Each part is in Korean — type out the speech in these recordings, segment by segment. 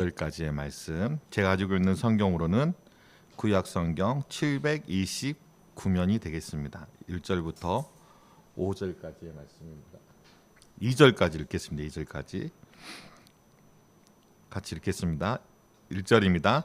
여기까지의 말씀. 제가 가지고 있는 성경으로는 구약 성경 729면이 되겠습니다. 1절부터 5절까지의 말씀입니다. 2절까지 읽겠습니다. 2절까지 같이 읽겠습니다. 1절입니다.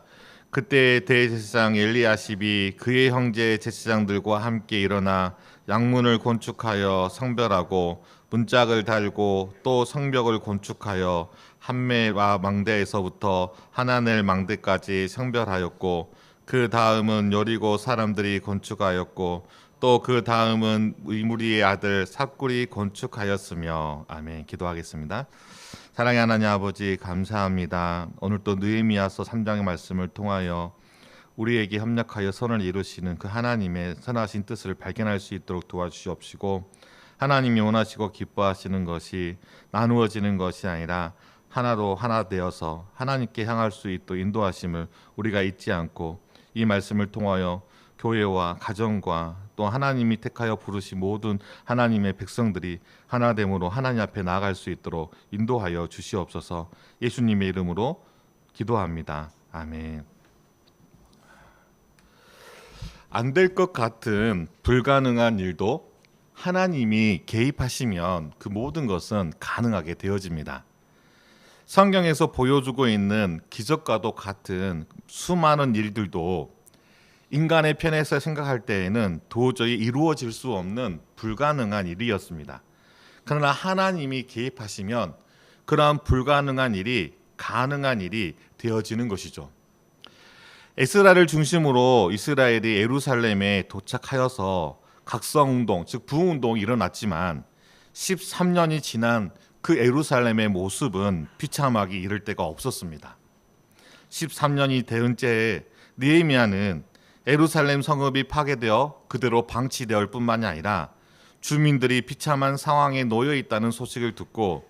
그때 대제사장 엘리야십이 그의 형제 제사장들과 함께 일어나 양문을 건축하여 성별하고 문짝을 달고 또 성벽을 건축하여 한매와 망대에서부터 하나넬 망대까지 성별하였고 그 다음은 여리고 사람들이 건축하였고 또 그 다음은 이무리의 아들 삽굴이 건축하였으며. 아멘. 기도하겠습니다. 사랑의 하나님 아버지, 감사합니다. 오늘 또 느헤미야서 3장의 말씀을 통하여 우리에게 협력하여 선을 이루시는 그 하나님의 선하신 뜻을 발견할 수 있도록 도와주시옵시고, 하나님이 원하시고 기뻐하시는 것이 나누어지는 것이 아니라 하나로 하나 되어서 하나님께 향할 수 있도록 인도하심을 우리가 잊지 않고, 이 말씀을 통하여 교회와 가정과 또 하나님이 택하여 부르신 모든 하나님의 백성들이 하나됨으로 하나님 앞에 나아갈 수 있도록 인도하여 주시옵소서. 예수님의 이름으로 기도합니다. 아멘. 안 될 것 같은 불가능한 일도 하나님이 개입하시면 그 모든 것은 가능하게 되어집니다. 성경에서 보여주고 있는 기적과도 같은 수많은 일들도 인간의 편에서 생각할 때에는 도저히 이루어질 수 없는 불가능한 일이었습니다. 그러나 하나님이 개입하시면 그러한 불가능한 일이 가능한 일이 되어지는 것이죠. 에스라를 중심으로 이스라엘이 예루살렘에 도착하여서 각성운동, 즉 부흥운동이 일어났지만 13년이 지난 그 예루살렘의 모습은 비참하기 이를 데가 없었습니다. 13년이 되은 때에 느헤미야는 예루살렘 성읍이 파괴되어 그대로 방치되었을 뿐만이 아니라 주민들이 비참한 상황에 놓여 있다는 소식을 듣고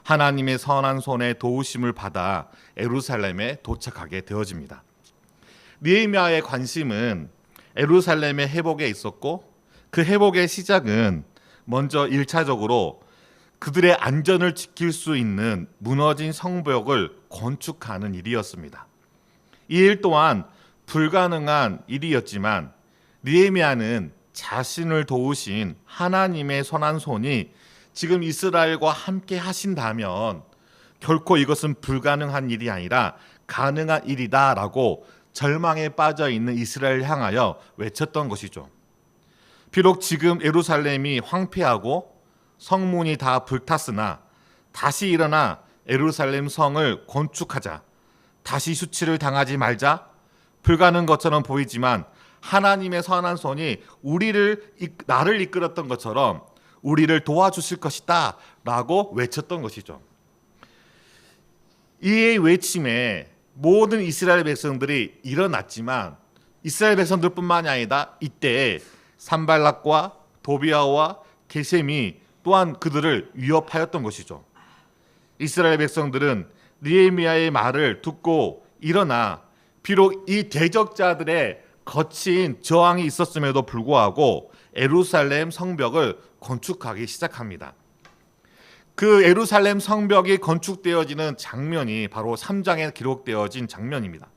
하나님의 선한 손에 도우심을 받아 예루살렘에 도착하게 되어집니다. 느헤미야의 관심은 예루살렘의 회복에 있었고, 그 회복의 시작은 먼저 1차적으로 그들의 안전을 지킬 수 있는 무너진 성벽을 건축하는 일이었습니다. 이 일 또한 불가능한 일이었지만 느헤미야는 자신을 도우신 하나님의 선한 손이 지금 이스라엘과 함께 하신다면 결코 이것은 불가능한 일이 아니라 가능한 일이다라고 절망에 빠져 있는 이스라엘을 향하여 외쳤던 것이죠. 비록 지금 예루살렘이 황폐하고 성문이 다 불탔으나 다시 일어나 예루살렘 성을 건축하자, 다시 수치를 당하지 말자, 불가능한 것처럼 보이지만 하나님의 선한 손이 나를 이끌었던 것처럼 우리를 도와주실 것이다 라고 외쳤던 것이죠. 이 외침에 모든 이스라엘 백성들이 일어났지만 이스라엘 백성들뿐만이 아니라 이때 산발락과 도비아와 게셈이 또한 그들을 위협하였던 것이죠. 이스라엘 백성들은 느헤미야의 말을 듣고 일어나 비록 이 대적자들의 거친 저항이 있었음에도 불구하고 예루살렘 성벽을 건축하기 시작합니다. 그 예루살렘 성벽이 건축되어지는 장면이 바로 3장에 기록되어진 장면입니다.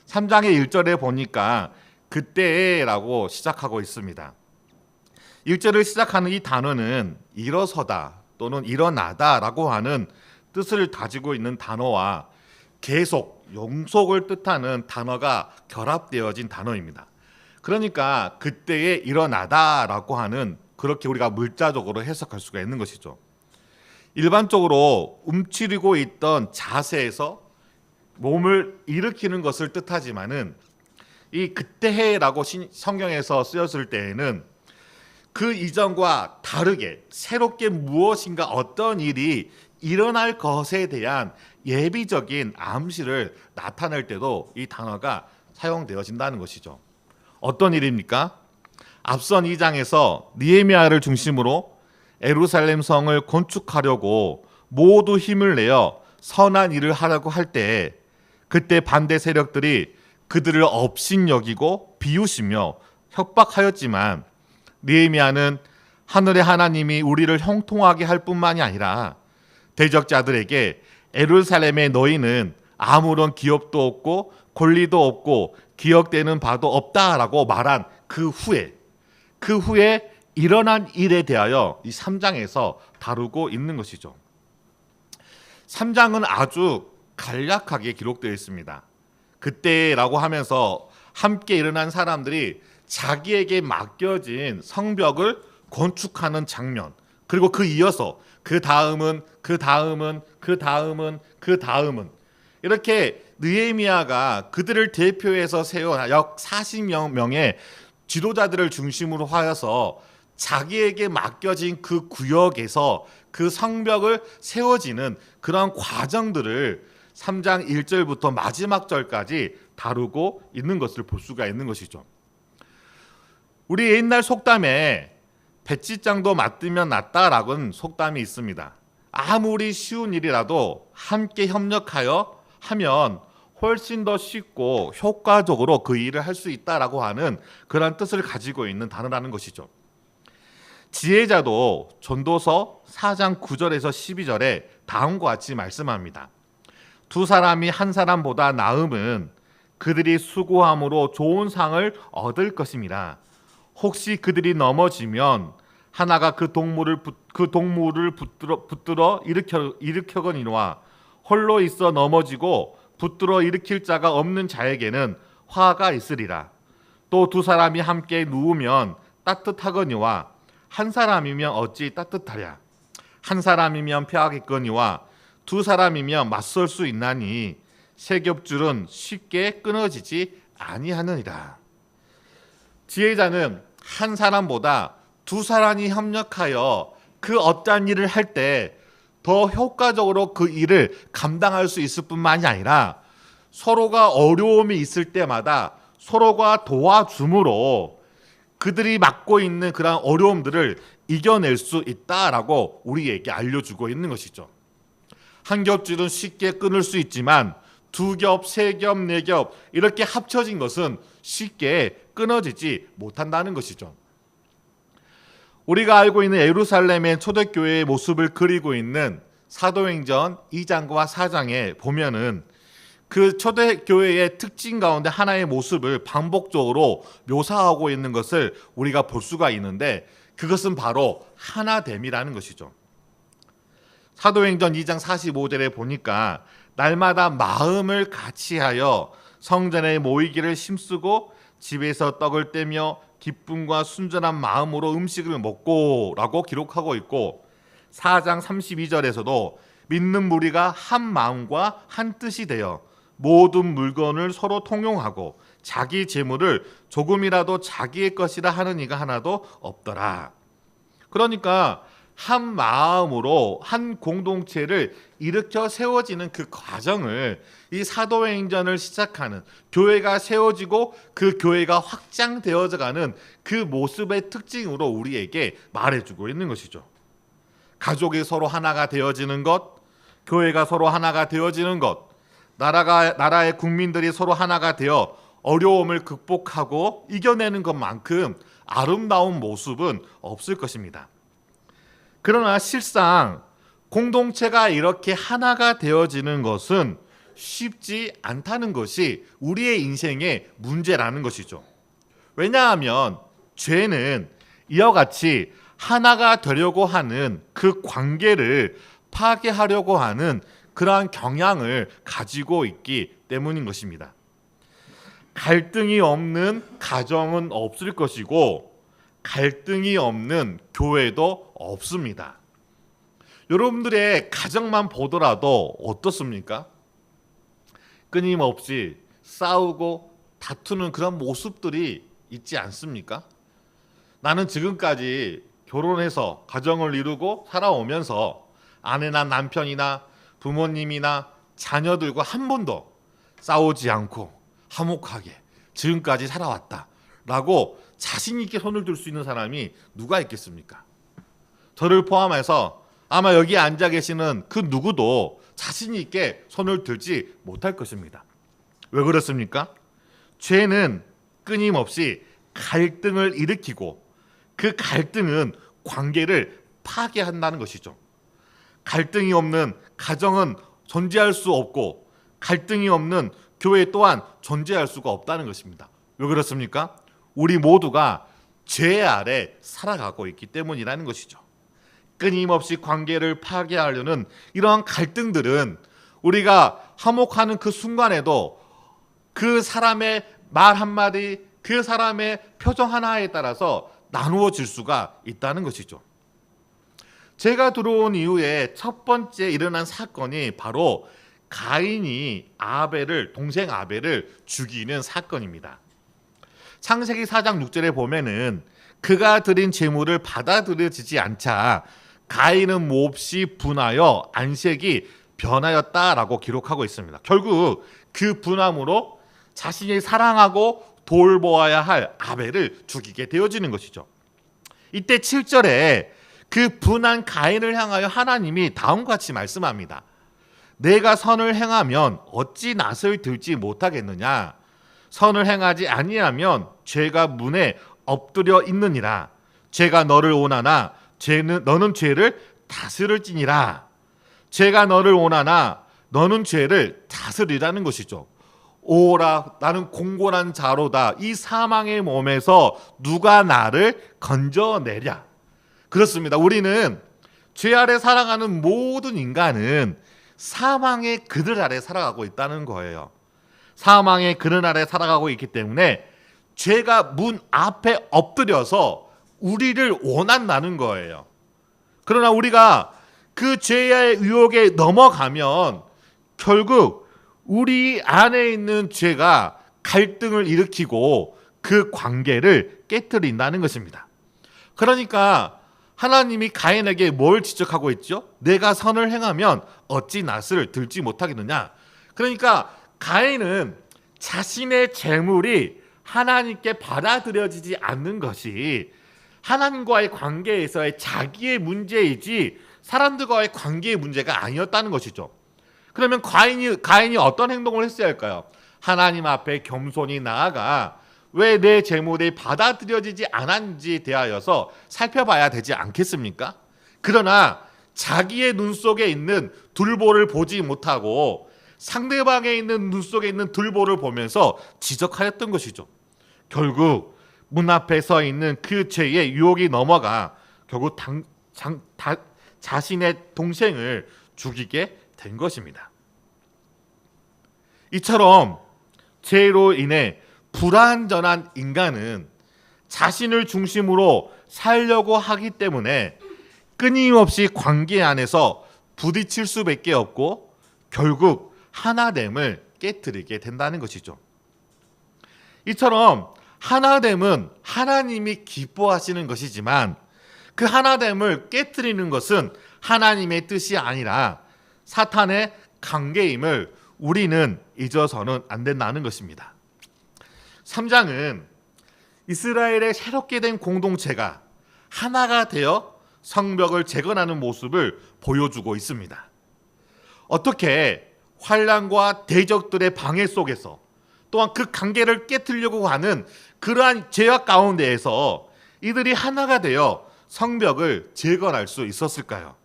3장의 1절에 보니까 그때라고 시작하고 있습니다. 1절을 시작하는 이 단어는 일어서다 또는 일어나다라고 하는 뜻을 가지고 있는 단어와 계속, 영속을 뜻하는 단어가 결합되어진 단어입니다. 그러니까 그때에 일어나다라고 하는, 그렇게 우리가 물자적으로 해석할 수가 있는 것이죠. 일반적으로 움츠리고 있던 자세에서 몸을 일으키는 것을 뜻하지만은 이 그때해라고 성경에서 쓰였을 때에는 그 이전과 다르게 새롭게 무엇인가 어떤 일이 일어날 것에 대한 예비적인 암시를 나타낼 때도 이 단어가 사용되어진다는 것이죠. 어떤 일입니까? 앞선 2장에서 느헤미야를 중심으로 예루살렘 성을 건축하려고 모두 힘을 내어 선한 일을 하려고 할 때, 그때 반대 세력들이 그들을 업신여기고 비웃으며 협박하였지만 느헤미야는 하늘의 하나님이 우리를 형통하게 할 뿐만이 아니라 대적자들에게 예루살렘의 너희는 아무런 기업도 없고 권리도 없고 기억되는 바도 없다라고 말한 그 후에 일어난 일에 대하여 이 3장에서 다루고 있는 것이죠. 3장은 아주 간략하게 기록되어 있습니다. 그때라고 하면서 함께 일어난 사람들이 자기에게 맡겨진 성벽을 건축하는 장면, 그리고 그 이어서 그 다음은 이렇게 느헤미야가 그들을 대표해서 세운 약 40명의 지도자들을 중심으로 하여서 자기에게 맡겨진 그 구역에서 그 성벽을 세워지는 그런 과정들을 3장 1절부터 마지막 절까지 다루고 있는 것을 볼 수가 있는 것이죠. 우리 옛날 속담에 배찢장도 맞으면 낫다라는 속담이 있습니다. 아무리 쉬운 일이라도 함께 협력하여 하면 훨씬 더 쉽고 효과적으로 그 일을 할 수 있다라고 하는 그런 뜻을 가지고 있는 단어라는 것이죠. 지혜자도 전도서 4장 9절에서 12절에 다음과 같이 말씀합니다. 두 사람이 한 사람보다 나음은 그들이 수고함으로 좋은 상을 얻을 것입니다. 혹시 그들이 넘어지면 하나가 그 동물을 붙들어 일으켜거니와 홀로 있어 넘어지고 붙들어 일으킬 자가 없는 자에게는 화가 있으리라. 또 두 사람이 함께 누우면 따뜻하거니와 한 사람이면 어찌 따뜻하랴. 한 사람이면 패하겠거니와 두 사람이면 맞설 수 있나니 세 겹줄은 쉽게 끊어지지 아니하느니라. 지혜자는 한 사람보다 두 사람이 협력하여 그 어떠한 일을 할 때 더 효과적으로 그 일을 감당할 수 있을 뿐만이 아니라 서로가 어려움이 있을 때마다 서로가 도와줌으로 그들이 맡고 있는 그런 어려움들을 이겨낼 수 있다라고 우리에게 알려주고 있는 것이죠. 한 겹줄은 쉽게 끊을 수 있지만 두 겹, 세 겹, 네 겹 이렇게 합쳐진 것은 쉽게 끊어지지 못한다는 것이죠. 우리가 알고 있는 예루살렘의 초대교회의 모습을 그리고 있는 사도행전 2장과 4장에 보면은 그 초대교회의 특징 가운데 하나의 모습을 반복적으로 묘사하고 있는 것을 우리가 볼 수가 있는데 그것은 바로 하나됨이라는 것이죠. 사도행전 2장 45절에 보니까 날마다 마음을 같이하여 성전에 모이기를 힘쓰고 집에서 떡을 떼며 기쁨과 순전한 마음으로 음식을 먹고 라고 기록하고 있고 4장 32절에서도 믿는 무리가 한 마음과 한 뜻이 되어 모든 물건을 서로 통용하고 자기 재물을 조금이라도 자기의 것이라 하는 이가 하나도 없더라. 그러니까 한 마음으로 한 공동체를 일으켜 세워지는 그 과정을 이 사도행전을 시작하는 교회가 세워지고 그 교회가 확장되어져 가는 그 모습의 특징으로 우리에게 말해주고 있는 것이죠. 가족이 서로 하나가 되어지는 것, 교회가 서로 하나가 되어지는 것, 나라의 국민들이 서로 하나가 되어 어려움을 극복하고 이겨내는 것만큼 아름다운 모습은 없을 것입니다. 그러나 실상 공동체가 이렇게 하나가 되어지는 것은 쉽지 않다는 것이 우리의 인생의 문제라는 것이죠. 왜냐하면 죄는 이와 같이 하나가 되려고 하는 그 관계를 파괴하려고 하는 그러한 경향을 가지고 있기 때문인 것입니다. 갈등이 없는 가정은 없을 것이고 갈등이 없는 교회도 없습니다. 여러분들의 가정만 보더라도 어떻습니까? 끊임없이 싸우고 다투는 그런 모습들이 있지 않습니까? 나는 지금까지 결혼해서 가정을 이루고 살아오면서 아내나 남편이나 부모님이나 자녀들과 한 번도 싸우지 않고 화목하게 지금까지 살아왔다라고 자신 있게 손을 들 수 있는 사람이 누가 있겠습니까? 저를 포함해서 아마 여기 앉아 계시는 그 누구도 자신 있게 손을 들지 못할 것입니다. 왜 그렇습니까? 죄는 끊임없이 갈등을 일으키고 그 갈등은 관계를 파괴한다는 것이죠. 갈등이 없는 가정은 존재할 수 없고 갈등이 없는 교회 또한 존재할 수가 없다는 것입니다. 왜 그렇습니까? 우리 모두가 죄 아래 살아가고 있기 때문이라는 것이죠. 끊임없이 관계를 파괴하려는 이러한 갈등들은 우리가 화목하는 그 순간에도 그 사람의 말 한마디, 그 사람의 표정 하나에 따라서 나누어질 수가 있다는 것이죠. 제가 들어온 이후에 첫 번째 일어난 사건이 바로 가인이 동생 아벨을 죽이는 사건입니다. 창세기 4장 6절에 보면은 그가 드린 제물을 받아들여지지 않자 가인은 몹시 분하여 안색이 변하였다라고 기록하고 있습니다. 결국 그 분함으로 자신이 사랑하고 돌보아야 할 아벨을 죽이게 되어지는 것이죠. 이때 7절에 그 분한 가인을 향하여 하나님이 다음과 같이 말씀합니다. 내가 선을 행하면 어찌 낯을 들지 못하겠느냐? 선을 행하지 아니하면 죄가 문에 엎드려 있느니라. 죄가 너를 원하나 너는 죄를 다스릴지니라. 죄가 너를 원하나 너는 죄를 다스리라는 것이죠. 오라 나는 공고한 자로다. 이 사망의 몸에서 누가 나를 건져내랴. 그렇습니다. 우리는 죄 아래 살아가는 모든 인간은 사망의 그늘 아래 살아가고 있다는 거예요. 사망의 그늘 아래 살아가고 있기 때문에 죄가 문 앞에 엎드려서 우리를 원한다는 거예요. 그러나 우리가 그 죄의 유혹에 넘어가면 결국 우리 안에 있는 죄가 갈등을 일으키고 그 관계를 깨트린다는 것입니다. 그러니까 하나님이 가인에게 뭘 지적하고 있죠? 내가 선을 행하면 어찌 낯을 들지 못하겠느냐. 그러니까 가인은 자신의 재물이 하나님께 받아들여지지 않는 것이 하나님과의 관계에서의 자기의 문제이지 사람들과의 관계의 문제가 아니었다는 것이죠. 그러면 가인이 어떤 행동을 했어야 할까요? 하나님 앞에 겸손히 나아가 왜 내 재물이 받아들여지지 않았는지 대하여서 살펴봐야 되지 않겠습니까? 그러나 자기의 눈 속에 있는 둘보를 보지 못하고 상대방에 있는 눈 속에 있는 둘보를 보면서 지적하였던 것이죠. 결국 문 앞에 서 있는 그 죄의 유혹이 넘어가 결국 자신의 동생을 죽이게 된 것입니다. 이처럼 죄로 인해 불완전한 인간은 자신을 중심으로 살려고 하기 때문에 끊임없이 관계 안에서 부딪힐 수밖에 없고 결국 하나됨을 깨트리게 된다는 것이죠. 이처럼 하나됨은 하나님이 기뻐하시는 것이지만 그 하나됨을 깨트리는 것은 하나님의 뜻이 아니라 사탄의 관계임을 우리는 잊어서는 안 된다는 것입니다. 3장은 이스라엘의 새롭게 된 공동체가 하나가 되어 성벽을 재건하는 모습을 보여주고 있습니다. 어떻게 환난과 대적들의 방해 속에서 또한 그 관계를 깨뜨리려고 하는 그러한 죄악 가운데에서 이들이 하나가 되어 성벽을 재건할 수 있었을까요?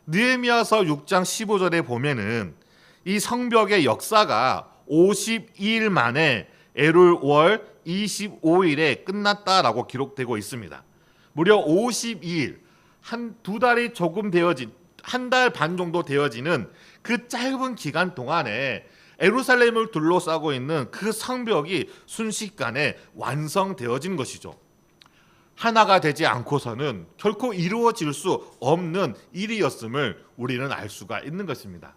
느헤미야서 6장 15절에 보면은 이 성벽의 역사가 52일 만에 엘ul 25일에 끝났다라고 기록되고 있습니다. 무려 52일, 두 달이 조금 되어진 한 달 반 정도 되어지는 그 짧은 기간 동안에 예루살렘을 둘러싸고 있는 그 성벽이 순식간에 완성되어진 것이죠. 하나가 되지 않고서는 결코 이루어질 수 없는 일이었음을 우리는 알 수가 있는 것입니다.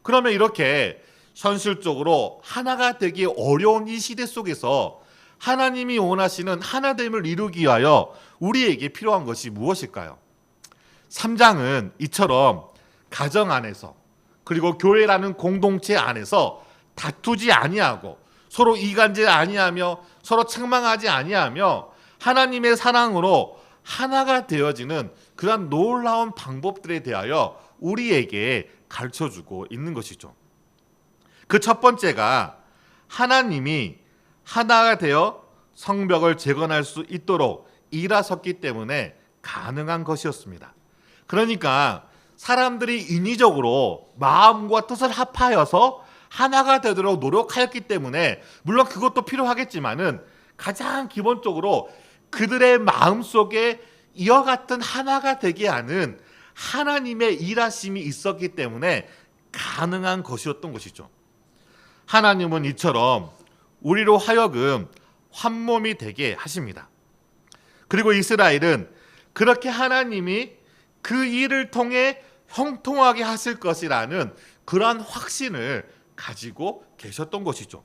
그러면 이렇게 현실적으로 하나가 되기 어려운 이 시대 속에서 하나님이 원하시는 하나됨을 이루기 위하여 우리에게 필요한 것이 무엇일까요? 3장은 이처럼 가정 안에서 그리고 교회라는 공동체 안에서 다투지 아니하고 서로 이간질 아니하며 서로 책망하지 아니하며 하나님의 사랑으로 하나가 되어지는 그런 놀라운 방법들에 대하여 우리에게 가르쳐주고 있는 것이죠. 그 첫 번째가 하나님이 하나가 되어 성벽을 재건할 수 있도록 일하셨기 때문에 가능한 것이었습니다. 그러니까 사람들이 인위적으로 마음과 뜻을 합하여서 하나가 되도록 노력하였기 때문에 물론 그것도 필요하겠지만은 가장 기본적으로 그들의 마음속에 이와 같은 하나가 되게 하는 하나님의 일하심이 있었기 때문에 가능한 것이었던 것이죠. 하나님은 이처럼 우리로 하여금 한 몸이 되게 하십니다. 그리고 이스라엘은 그렇게 하나님이 그 일을 통해 형통하게 하실 것이라는 그러한 확신을 가지고 계셨던 것이죠.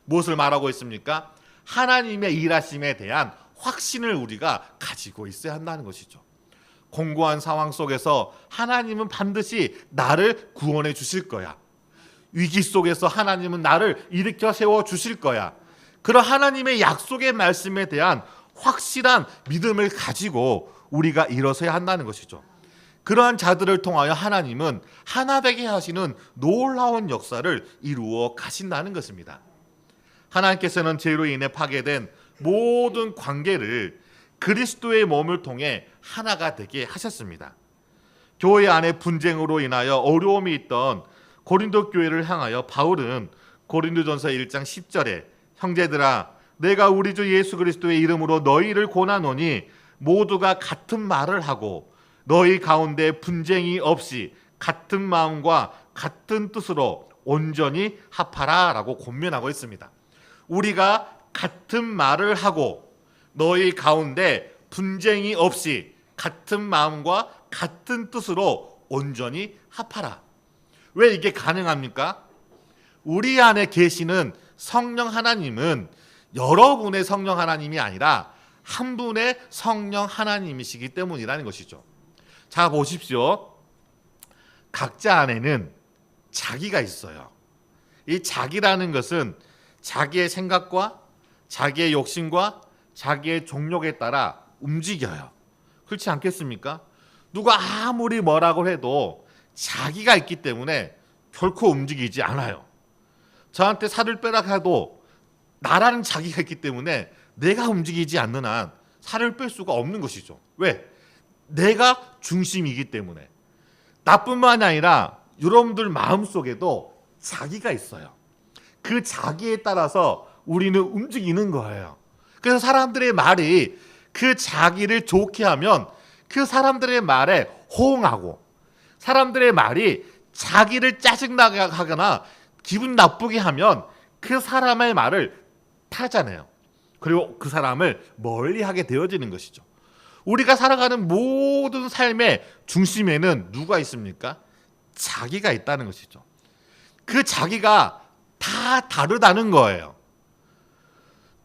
무엇을 말하고 있습니까? 하나님의 일하심에 대한 확신을 우리가 가지고 있어야 한다는 것이죠. 공고한 상황 속에서 하나님은 반드시 나를 구원해 주실 거야. 위기 속에서 하나님은 나를 일으켜 세워 주실 거야. 그런 하나님의 약속의 말씀에 대한 확실한 믿음을 가지고 우리가 일어서야 한다는 것이죠. 그러한 자들을 통하여 하나님은 하나 되게 하시는 놀라운 역사를 이루어 가신다는 것입니다. 하나님께서는 죄로 인해 파괴된 모든 관계를 그리스도의 몸을 통해 하나가 되게 하셨습니다. 교회 안에 분쟁으로 인하여 어려움이 있던 고린도 교회를 향하여 바울은 고린도전서 1장 10절에 형제들아 내가 우리 주 예수 그리스도의 이름으로 너희를 권하노니 모두가 같은 말을 하고 너희 가운데 분쟁이 없이 같은 마음과 같은 뜻으로 온전히 합하라 라고 권면하고 있습니다. 우리가 같은 말을 하고 너희 가운데 분쟁이 없이 같은 마음과 같은 뜻으로 온전히 합하라. 왜 이게 가능합니까? 우리 안에 계시는 성령 하나님은 여러분의 성령 하나님이 아니라 한 분의 성령 하나님이시기 때문이라는 것이죠. 자, 보십시오. 각자 안에는 자기가 있어요. 이 자기라는 것은 자기의 생각과 자기의 욕심과 자기의 종욕에 따라 움직여요. 그렇지 않겠습니까? 누가 아무리 뭐라고 해도 자기가 있기 때문에 결코 움직이지 않아요. 저한테 살을 빼라 해도 나라는 자기가 있기 때문에 내가 움직이지 않는 한 살을 뺄 수가 없는 것이죠. 왜? 내가 중심이기 때문에. 나뿐만 아니라 여러분들 마음속에도 자기가 있어요. 그 자기에 따라서 우리는 움직이는 거예요. 그래서 사람들의 말이 그 자기를 좋게 하면 그 사람들의 말에 호응하고, 사람들의 말이 자기를 짜증나게 하거나 기분 나쁘게 하면 그 사람의 말을 타잖아요. 그리고 그 사람을 멀리하게 되어지는 것이죠. 우리가 살아가는 모든 삶의 중심에는 누가 있습니까? 자기가 있다는 것이죠. 그 자기가 다 다르다는 거예요.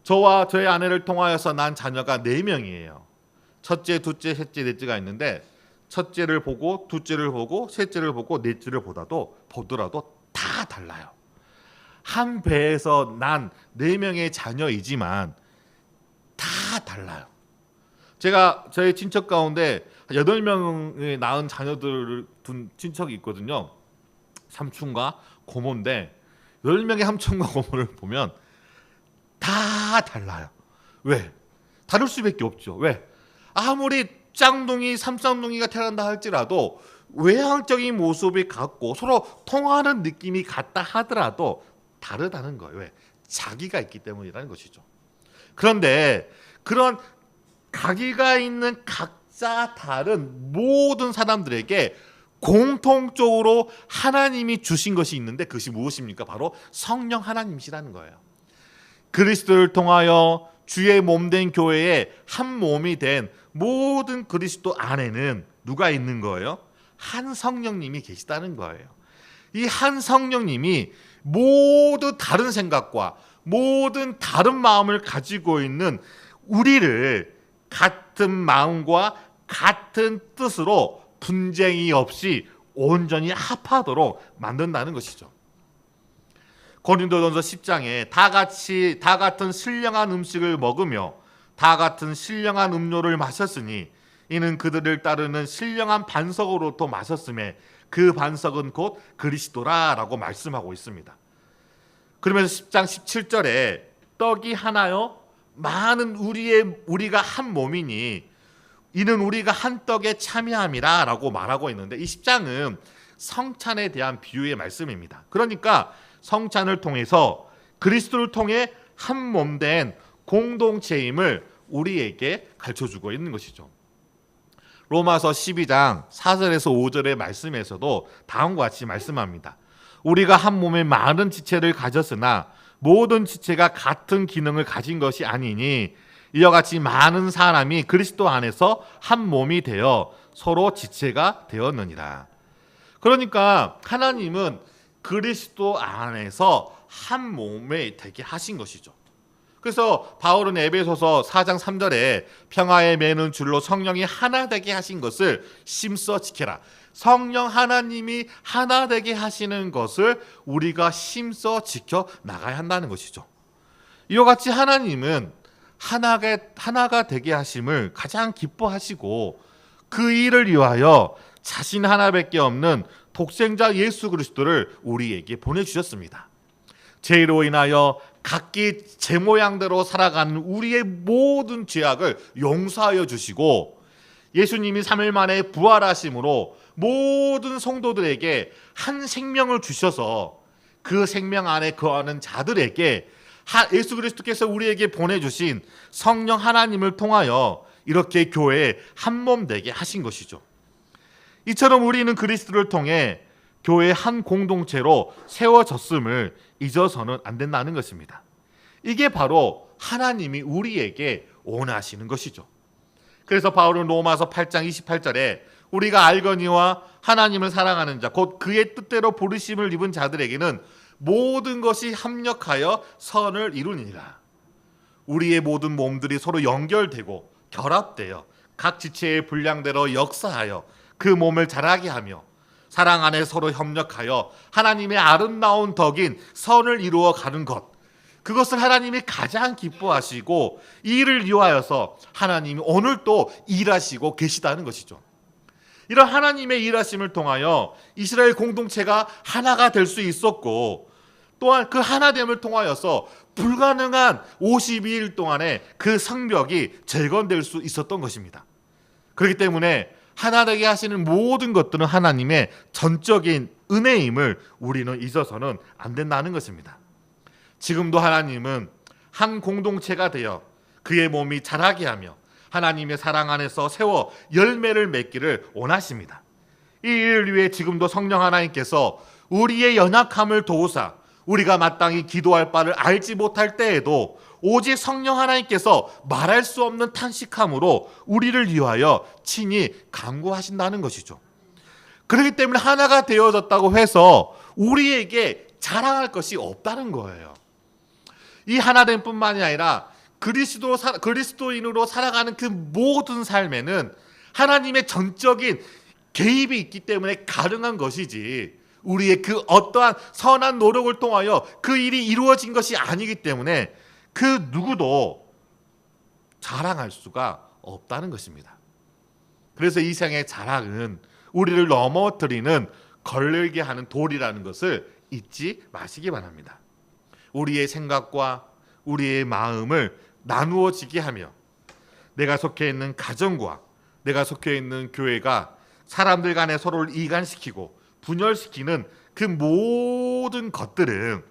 저와 저의 아내를 통하여서 난 자녀가 4명이에요. 첫째, 둘째, 셋째, 넷째가 있는데 첫째를 보고 둘째를 보고 셋째를 보고 넷째를 보더라도 다 달라요. 한 배에서 난 4명의 자녀이지만 다 달라요. 제가 저희 친척 가운데 8명의 낳은 자녀들을 둔 친척이 있거든요. 삼촌과 고모인데 10명의 삼촌과 고모를 보면 다 달라요. 왜? 다를 수밖에 없죠. 왜? 아무리 쌍둥이, 삼쌍둥이가 태어난다 할지라도 외향적인 모습이 같고 서로 통하는 느낌이 같다 하더라도 다르다는 거예요. 왜? 자기가 있기 때문이라는 것이죠. 그런데 그런 자기가 있는 각자 다른 모든 사람들에게 공통적으로 하나님이 주신 것이 있는데 그것이 무엇입니까? 바로 성령 하나님이시라는 거예요. 그리스도를 통하여 주의 몸된 교회의 한 몸이 된 모든 그리스도 안에는 누가 있는 거예요? 한 성령님이 계시다는 거예요. 이 한 성령님이 모두 다른 생각과 모든 다른 마음을 가지고 있는 우리를 같은 마음과 같은 뜻으로 분쟁이 없이 온전히 합하도록 만든다는 것이죠. 고린도전서 10장에 다 같은 신령한 음식을 먹으며 다 같은 신령한 음료를 마셨으니 이는 그들을 따르는 신령한 반석으로부터 마셨음에 그 반석은 곧 그리스도라라고 말씀하고 있습니다. 그러면서 10장 17절에 떡이 하나요 많은 우리가 한 몸이니 이는 우리가 한 떡에 참여함이라라고 말하고 있는데 이 10장은 성찬에 대한 비유의 말씀입니다. 그러니까 성찬을 통해서 그리스도를 통해 한 몸 된 공동체임을 우리에게 가르쳐주고 있는 것이죠. 로마서 12장 4절에서 5절의 말씀에서도 다음과 같이 말씀합니다. 우리가 한 몸에 많은 지체를 가졌으나 모든 지체가 같은 기능을 가진 것이 아니니 이와 같이 많은 사람이 그리스도 안에서 한 몸이 되어 서로 지체가 되었느니라. 그러니까 하나님은 그리스도 안에서 한 몸에 되게 하신 것이죠. 그래서 바울은 에베소서 4장 3절에 평화에 매는 줄로 성령이 하나 되게 하신 것을 심써 지켜라. 성령 하나님이 하나 되게 하시는 것을 우리가 심써 지켜 나가야 한다는 것이죠. 이와 같이 하나님은 하나가 되게 하심을 가장 기뻐하시고 그 일을 위하여 자신 하나밖에 없는 독생자 예수 그리스도를 우리에게 보내주셨습니다. 죄로 인하여 각기 제 모양대로 살아가는 우리의 모든 죄악을 용서하여 주시고 예수님이 3일 만에 부활하심으로 모든 성도들에게 한 생명을 주셔서 그 생명 안에 거하는 자들에게 예수 그리스도께서 우리에게 보내주신 성령 하나님을 통하여 이렇게 교회에 한 몸 되게 하신 것이죠. 이처럼 우리는 그리스도를 통해 교회의 한 공동체로 세워졌음을 잊어서는 안 된다는 것입니다. 이게 바로 하나님이 우리에게 원하시는 것이죠. 그래서 바울은 로마서 8장 28절에 우리가 알거니와 하나님을 사랑하는 자 곧 그의 뜻대로 부르심을 입은 자들에게는 모든 것이 합력하여 선을 이루니라. 우리의 모든 몸들이 서로 연결되고 결합되어 각 지체의 분량대로 역사하여 그 몸을 자라게 하며 사랑 안에 서로 협력하여 하나님의 아름다운 덕인 선을 이루어 가는 것, 그것을 하나님이 가장 기뻐하시고 이 일을 위하여서 하나님이 오늘도 일하시고 계시다는 것이죠. 이런 하나님의 일하심을 통하여 이스라엘 공동체가 하나가 될 수 있었고 또한 그 하나됨을 통하여서 불가능한 52일 동안에 그 성벽이 재건될 수 있었던 것입니다. 그렇기 때문에 하나 되게 하시는 모든 것들은 하나님의 전적인 은혜임을 우리는 잊어서는 안 된다는 것입니다. 지금도 하나님은 한 공동체가 되어 그의 몸이 자라게 하며 하나님의 사랑 안에서 세워 열매를 맺기를 원하십니다. 이 일을 위해 지금도 성령 하나님께서 우리의 연약함을 도우사 우리가 마땅히 기도할 바를 알지 못할 때에도 오직 성령 하나님께서 말할 수 없는 탄식함으로 우리를 위하여 친히 간구하신다는 것이죠. 그렇기 때문에 하나가 되어졌다고 해서 우리에게 자랑할 것이 없다는 거예요. 이 하나됨뿐만이 아니라 그리스도인으로 살아가는 그 모든 삶에는 하나님의 전적인 개입이 있기 때문에 가능한 것이지 우리의 그 어떠한 선한 노력을 통하여 그 일이 이루어진 것이 아니기 때문에 그 누구도 자랑할 수가 없다는 것입니다. 그래서 이 세상의 자랑은 우리를 넘어뜨리는 걸리게 하는 돌이라는 것을 잊지 마시기 바랍니다. 우리의 생각과 우리의 마음을 나누어지게 하며 내가 속해 있는 가정과 내가 속해 있는 교회가 사람들 간에 서로를 이간시키고 분열시키는 그 모든 것들은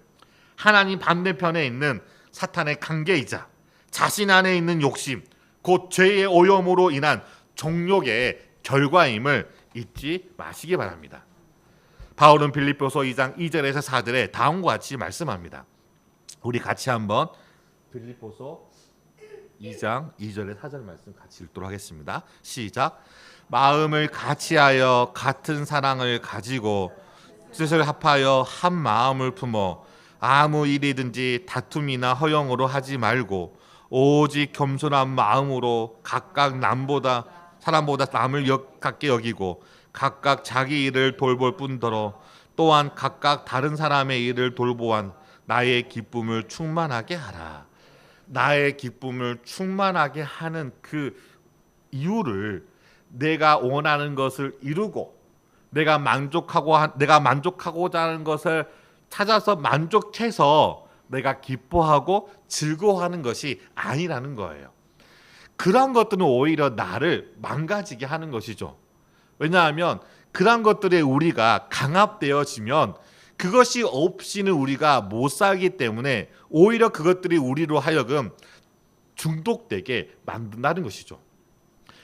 하나님 반대편에 있는 사탄의 관계이자 자신 안에 있는 욕심, 곧 죄의 오염으로 인한 정욕의 결과임을 잊지 마시기 바랍니다. 바울은 빌립보서 2장 2절에서 4절에 다음과 같이 말씀합니다. 우리 같이 한번 빌립보서 2장 2절에 4절 말씀 같이 읽도록 하겠습니다. 시작. 마음을 같이하여 같은 사랑을 가지고 뜻을 합하여 한 마음을 품어 아무 일이든지 다툼이나 허영으로 하지 말고 오직 겸손한 마음으로 각각 사람보다 남을 가깝게 여기고 각각 자기 일을 돌볼 뿐더러 또한 각각 다른 사람의 일을 돌보아 나의 기쁨을 충만하게 하라. 나의 기쁨을 충만하게 하는 그 이유를 내가 원하는 것을 이루고 내가 만족하고자 하는 것을 찾아서 만족해서 내가 기뻐하고 즐거워하는 것이 아니라는 거예요. 그런 것들은 오히려 나를 망가지게 하는 것이죠. 왜냐하면 그런 것들에 우리가 강압되어지면 그것이 없이는 우리가 못 살기 때문에 오히려 그것들이 우리로 하여금 중독되게 만든다는 것이죠.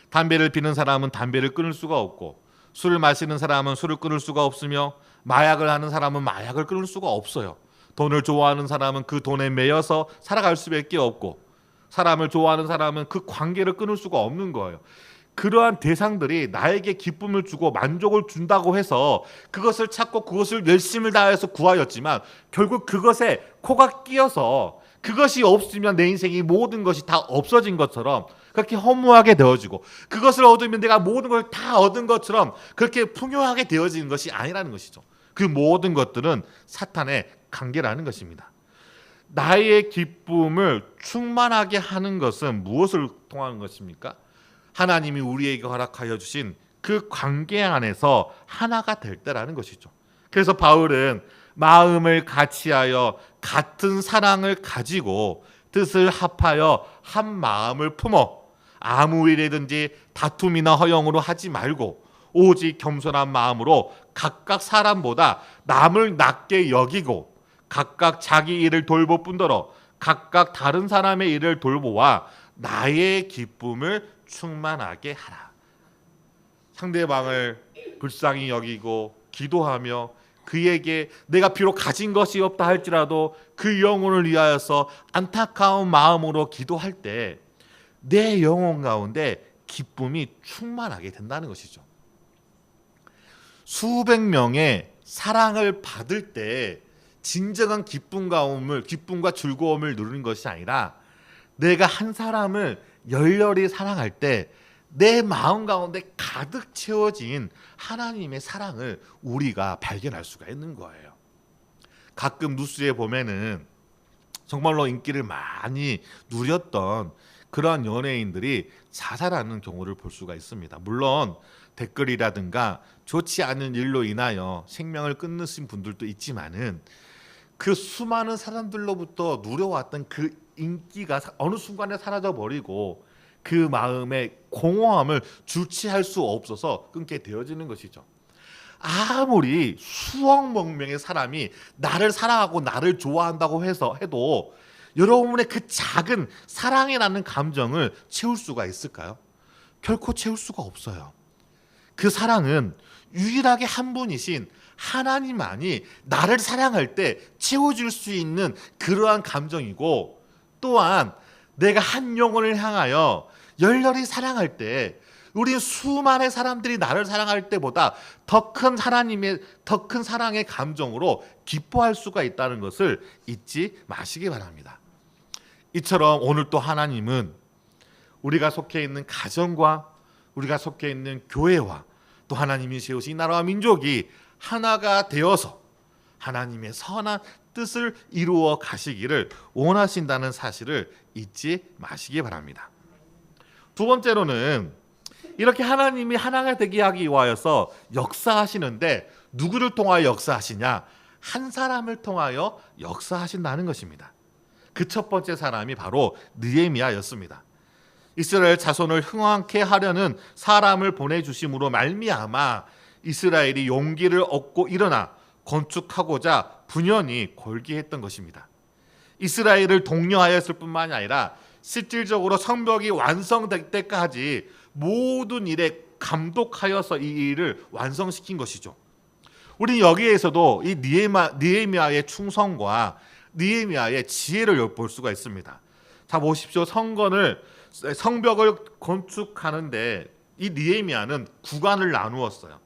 담배를 피는 사람은 담배를 끊을 수가 없고, 술을 마시는 사람은 술을 끊을 수가 없으며, 마약을 하는 사람은 마약을 끊을 수가 없어요. 돈을 좋아하는 사람은 그 돈에 매여서 살아갈 수밖에 없고, 사람을 좋아하는 사람은 그 관계를 끊을 수가 없는 거예요. 그러한 대상들이 나에게 기쁨을 주고 만족을 준다고 해서 그것을 찾고 그것을 열심을 다해서 구하였지만, 결국 그것에 코가 끼어서 그것이 없으면 내 인생이 모든 것이 다 없어진 것처럼 그렇게 허무하게 되어지고, 그것을 얻으면 내가 모든 걸 다 얻은 것처럼 그렇게 풍요하게 되어지는 것이 아니라는 것이죠. 그 모든 것들은 사탄의 관계라는 것입니다. 나의 기쁨을 충만하게 하는 것은 무엇을 통하는 것입니까? 하나님이 우리에게 허락하여 주신 그 관계 안에서 하나가 될 때라는 것이죠. 그래서 바울은 마음을 같이하여 같은 사랑을 가지고 뜻을 합하여 한 마음을 품어 아무 일이든지 다툼이나 허영으로 하지 말고 오직 겸손한 마음으로 각각 사람보다 남을 낮게 여기고 각각 자기 일을 돌볼 뿐더러 각각 다른 사람의 일을 돌보아 나의 기쁨을 충만하게 하라. 상대방을 불쌍히 여기고 기도하며 그에게 내가 비록 가진 것이 없다 할지라도 그 영혼을 위하여서 안타까운 마음으로 기도할 때 내 영혼 가운데 기쁨이 충만하게 된다는 것이죠. 수백 명의 사랑을 받을 때 진정한 기쁨과 즐거움을 누리는 것이 아니라, 내가 한 사람을 열렬히 사랑할 때 내 마음 가운데 가득 채워진 하나님의 사랑을 우리가 발견할 수가 있는 거예요. 가끔 뉴스에 보면은 정말로 인기를 많이 누렸던 그런 연예인들이 자살하는 경우를 볼 수가 있습니다. 물론 댓글이라든가 좋지 않은 일로 인하여 생명을 끊으신 분들도 있지만은, 그 수많은 사람들로부터 누려왔던 그 인기가 어느 순간에 사라져 버리고 그 마음의 공허함을 주체할 수 없어서 끊게 되어지는 것이죠. 아무리 수억 명의 사람이 나를 사랑하고 나를 좋아한다고 해도 여러분의 그 작은 사랑이라는 감정을 채울 수가 있을까요? 결코 채울 수가 없어요. 그 사랑은 유일하게 한 분이신 하나님만이 나를 사랑할 때 채워줄 수 있는 그러한 감정이고, 또한 내가 한 영혼을 향하여 열렬히 사랑할 때 우리 수많은 사람들이 나를 사랑할 때보다 더 큰 사랑의 감정으로 기뻐할 수가 있다는 것을 잊지 마시기 바랍니다. 이처럼 오늘 또 하나님은 우리가 속해 있는 가정과 우리가 속해 있는 교회와 또 하나님이 세우신 나라와 민족이 하나가 되어서 하나님의 선한 뜻을 이루어 가시기를 원하신다는 사실을 잊지 마시기 바랍니다. 두 번째로는 이렇게 하나님이 하나가 되게 하기 위하여서 역사하시는데 누구를 통하여 역사하시냐? 한 사람을 통하여 역사하신다는 것입니다. 그 첫 번째 사람이 바로 느헤미야였습니다. 이스라엘 자손을 흥왕케 하려는 사람을 보내주심으로 말미암아 이스라엘이 용기를 얻고 일어나 건축하고자 분연히 골기했던 것입니다. 이스라엘을 독려하였을 뿐만이 아니라 실질적으로 성벽이 완성될 때까지 모든 일에 감독하여서 이 일을 완성시킨 것이죠. 우리 여기에서도 이 느헤미야의 충성과 느헤미야의 지혜를 볼 수가 있습니다. 자 보십시오. 성벽을 건축하는데 이 느헤미야는 구간을 나누었어요.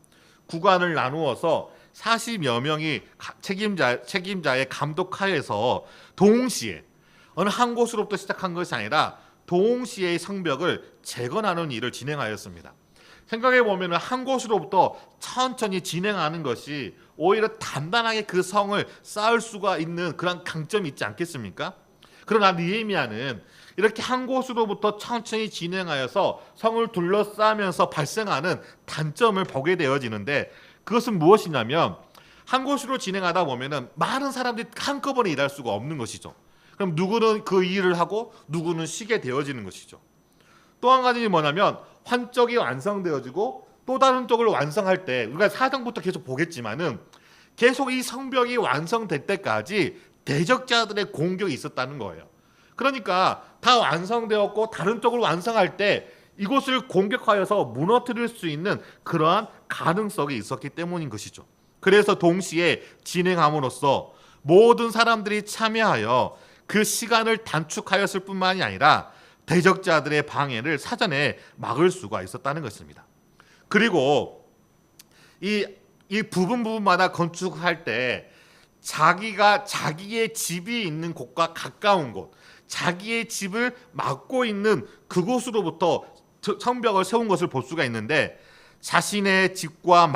구간을 나누어서 40여 명이 책임자의 감독하에서 동시에 어느 한 곳으로부터 시작한 것이 아니라 동시에 성벽을 재건하는 일을 진행하였습니다. 생각해 보면 한 곳으로부터 천천히 진행하는 것이 오히려 단단하게 그 성을 쌓을 수가 있는 그런 강점이 있지 않겠습니까? 그러나 느헤미야는 이렇게 한 곳으로부터 천천히 진행하여서 성을 둘러싸면서 발생하는 단점을 보게 되어지는데, 그것은 무엇이냐면 한 곳으로 진행하다 보면은 많은 사람들이 한꺼번에 일할 수가 없는 것이죠. 그럼 누구는 그 일을 하고 누구는 쉬게 되어지는 것이죠. 또 한 가지는 뭐냐면 환쪽이 완성되어지고 또 다른 쪽을 완성할 때 우리가 사정부터 계속 보겠지만은 계속 이 성벽이 완성될 때까지 대적자들의 공격이 있었다는 거예요. 그러니까 다 완성되었고 다른 쪽을 완성할 때 이곳을 공격하여서 무너뜨릴 수 있는 그러한 가능성이 있었기 때문인 것이죠. 그래서 동시에 진행함으로써 모든 사람들이 참여하여 그 시간을 단축하였을 뿐만이 아니라 대적자들의 방해를 사전에 막을 수가 있었다는 것입니다. 그리고 이 부분마다 건축할 때 자기의 집이 있는 곳과 가까운 곳, 자기의 집을 막고 있는 그곳으로부터 성벽을 세운 것을 볼 수가 있는데, 자신의 집과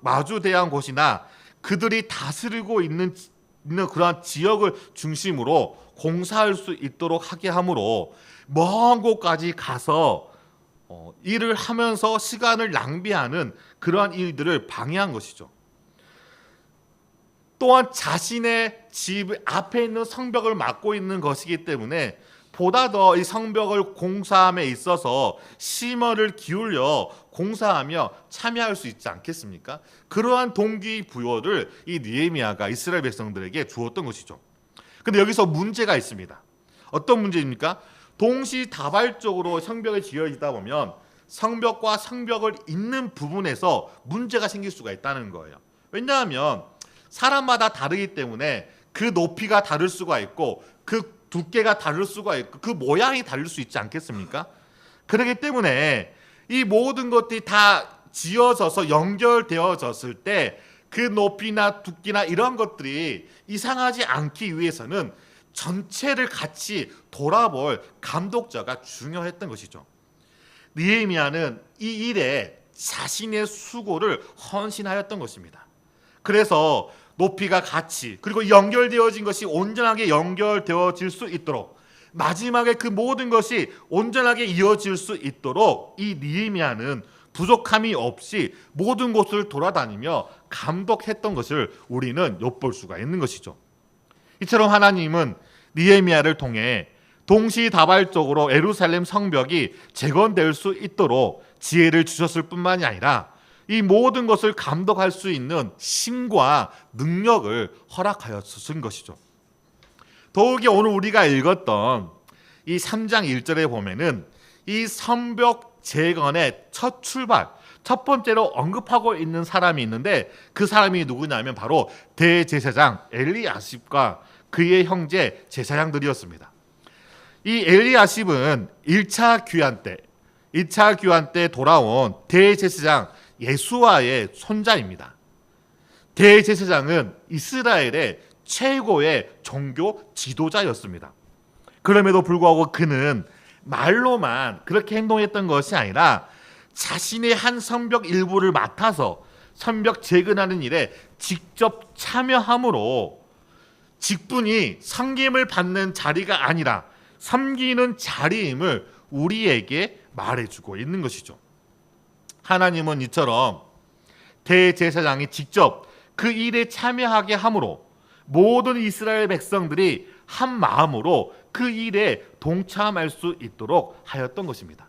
마주대한 곳이나 그들이 다스리고 있는 그러한 지역을 중심으로 공사할 수 있도록 하게 하므로 먼 곳까지 가서 일을 하면서 시간을 낭비하는 그러한 일들을 방해한 것이죠. 또한 자신의 집 앞에 있는 성벽을 막고 있는 것이기 때문에 보다 더 이 성벽을 공사함에 있어서 심혈을 기울여 공사하며 참여할 수 있지 않겠습니까? 그러한 동기부여를 이 느헤미야가 이스라엘 백성들에게 주었던 것이죠. 근데 여기서 문제가 있습니다. 어떤 문제입니까? 동시다발적으로 성벽이 지어지다 보면 성벽과 성벽을 잇는 부분에서 문제가 생길 수가 있다는 거예요. 왜냐하면 사람마다 다르기 때문에 그 높이가 다를 수가 있고 그 두께가 다를 수가 있고 그 모양이 다를 수 있지 않겠습니까? 그렇기 때문에 이 모든 것들이 다 지어져서 연결되어졌을 때 그 높이나 두께나 이런 것들이 이상하지 않기 위해서는 전체를 같이 돌아볼 감독자가 중요했던 것이죠. 느헤미야는 이 일에 자신의 수고를 헌신하였던 것입니다. 그래서 높이가 같이 그리고 연결되어진 것이 온전하게 연결되어질 수 있도록, 마지막에 그 모든 것이 온전하게 이어질 수 있도록 이 느헤미야는 부족함이 없이 모든 곳을 돌아다니며 감독했던 것을 우리는 엿볼 수가 있는 것이죠. 이처럼 하나님은 느헤미야를 통해 동시다발적으로 예루살렘 성벽이 재건될 수 있도록 지혜를 주셨을 뿐만이 아니라 이 모든 것을 감독할 수 있는 힘과 능력을 허락하였으신 것이죠. 더욱이 오늘 우리가 읽었던 이 3장 1절에 보면은 이 성벽 재건의 첫 출발, 첫 번째로 언급하고 있는 사람이 있는데 그 사람이 누구냐면 바로 대제사장 엘리야십과 그의 형제 제사장들이었습니다. 이 엘리야십은 1차 귀환 때 돌아온 대제사장 예수아의 손자입니다. 대제사장은 이스라엘의 최고의 종교 지도자였습니다. 그럼에도 불구하고 그는 말로만 그렇게 행동했던 것이 아니라 자신의 한 성벽 일부를 맡아서 성벽 재건하는 일에 직접 참여함으로 직분이 섬김을 받는 자리가 아니라 섬기는 자리임을 우리에게 말해주고 있는 것이죠. 하나님은 이처럼 대제사장이 직접 그 일에 참여하게 함으로 모든 이스라엘 백성들이 한 마음으로 그 일에 동참할 수 있도록 하였던 것입니다.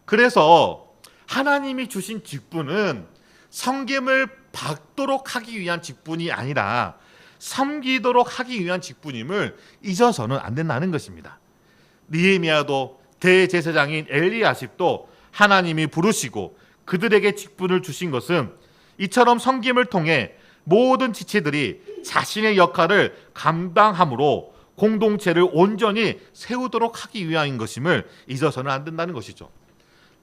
그래서 하나님이 주신 직분은 섬김을 받도록 하기 위한 직분이 아니라 섬기도록 하기 위한 직분임을 잊어서는 안 된다는 것입니다. 느헤미야도 대제사장인 엘리야십도 하나님이 부르시고 그들에게 직분을 주신 것은 이처럼 섬김을 통해 모든 지체들이 자신의 역할을 감당함으로 공동체를 온전히 세우도록 하기 위함인 것임을 잊어서는 안 된다는 것이죠.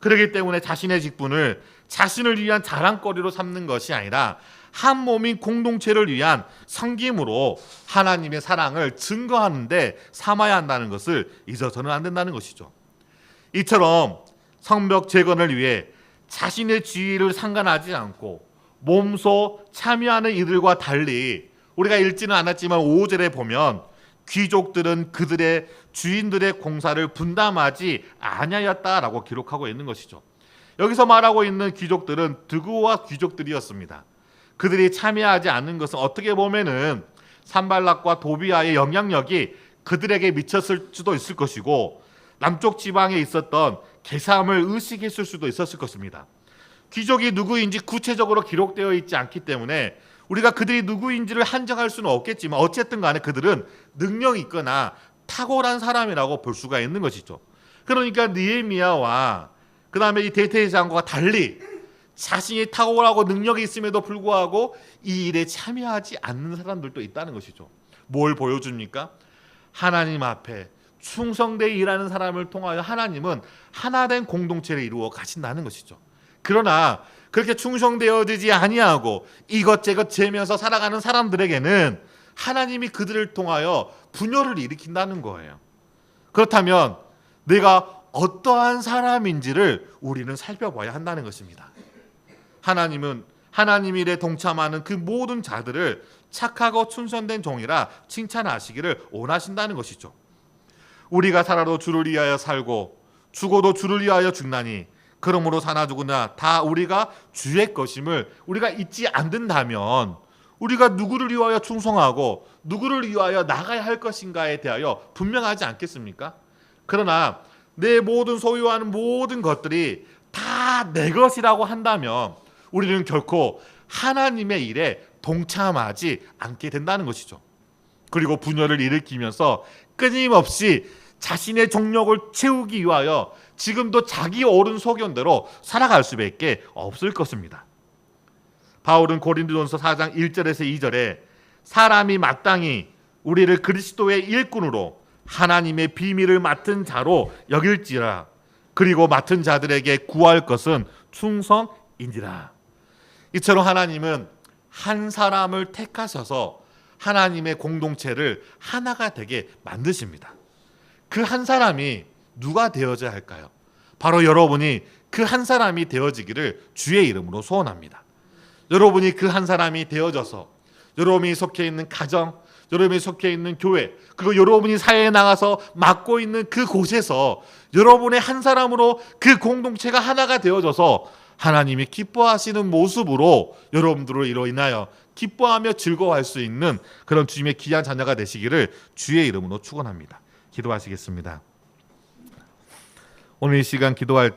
그렇기 때문에 자신의 직분을 자신을 위한 자랑거리로 삼는 것이 아니라 한 몸인 공동체를 위한 섬김으로 하나님의 사랑을 증거하는 데 삼아야 한다는 것을 잊어서는 안 된다는 것이죠. 이처럼 성벽 재건을 위해 자신의 지위를 상관하지 않고 몸소 참여하는 이들과 달리 우리가 읽지는 않았지만 5절에 보면 귀족들은 그들의 주인들의 공사를 분담하지 아니하였다라고 기록하고 있는 것이죠. 여기서 말하고 있는 귀족들은 드구와 귀족들이었습니다. 그들이 참여하지 않는 것은 어떻게 보면은 산발락과 도비아의 영향력이 그들에게 미쳤을 수도 있을 것이고 남쪽 지방에 있었던 계삼을 의식했을 수도 있었을 것입니다. 귀족이 누구인지 구체적으로 기록되어 있지 않기 때문에 우리가 그들이 누구인지를 한정할 수는 없겠지만 어쨌든 간에 그들은 능력이 있거나 탁월한 사람이라고 볼 수가 있는 것이죠. 그러니까 느헤미야와 그 다음에 이 대제사장과 달리 자신이 탁월하고 능력이 있음에도 불구하고 이 일에 참여하지 않는 사람들도 있다는 것이죠. 뭘 보여줍니까? 하나님 앞에 충성되이 일하는 사람을 통하여 하나님은 하나된 공동체를 이루어 가신다는 것이죠. 그러나 그렇게 충성되어지지 아니하고 이것저것 재면서 살아가는 사람들에게는 하나님이 그들을 통하여 분열을 일으킨다는 거예요. 그렇다면 내가 어떠한 사람인지를 우리는 살펴봐야 한다는 것입니다. 하나님은 하나님 일에 동참하는 그 모든 자들을 착하고 충성된 종이라 칭찬하시기를 원하신다는 것이죠. 우리가 살아도 주를 위하여 살고 죽어도 주를 위하여 죽나니 그러므로 사나 죽으나 다 우리가 주의 것임을 우리가 잊지 않는다면 우리가 누구를 위하여 충성하고 누구를 위하여 나가야 할 것인가에 대하여 분명하지 않겠습니까? 그러나 내 모든 소유하는 모든 것들이 다 내 것이라고 한다면 우리는 결코 하나님의 일에 동참하지 않게 된다는 것이죠. 그리고 분열을 일으키면서 끊임없이 자신의 정력을 채우기 위하여 지금도 자기 옳은 소견대로 살아갈 수밖에 없을 것입니다. 바울은 고린도전서 4장 1절에서 2절에 사람이 마땅히 우리를 그리스도의 일꾼으로 하나님의 비밀을 맡은 자로 여길지라 그리고 맡은 자들에게 구할 것은 충성인지라. 이처럼 하나님은 한 사람을 택하셔서 하나님의 공동체를 하나가 되게 만드십니다. 그 한 사람이 누가 되어져야 할까요? 바로 여러분이 그 한 사람이 되어지기를 주의 이름으로 소원합니다. 여러분이 그 한 사람이 되어져서 여러분이 속해 있는 가정, 여러분이 속해 있는 교회, 그리고 여러분이 사회에 나가서 맡고 있는 그 곳에서 여러분의 한 사람으로 그 공동체가 하나가 되어져서 하나님이 기뻐하시는 모습으로 여러분들을 이로 인하여 기뻐하며 즐거워할 수 있는 그런 주님의 귀한 자녀가 되시기를 주의 이름으로 축원합니다. 기도하시겠습니다. 오늘 이 시간 기도할 때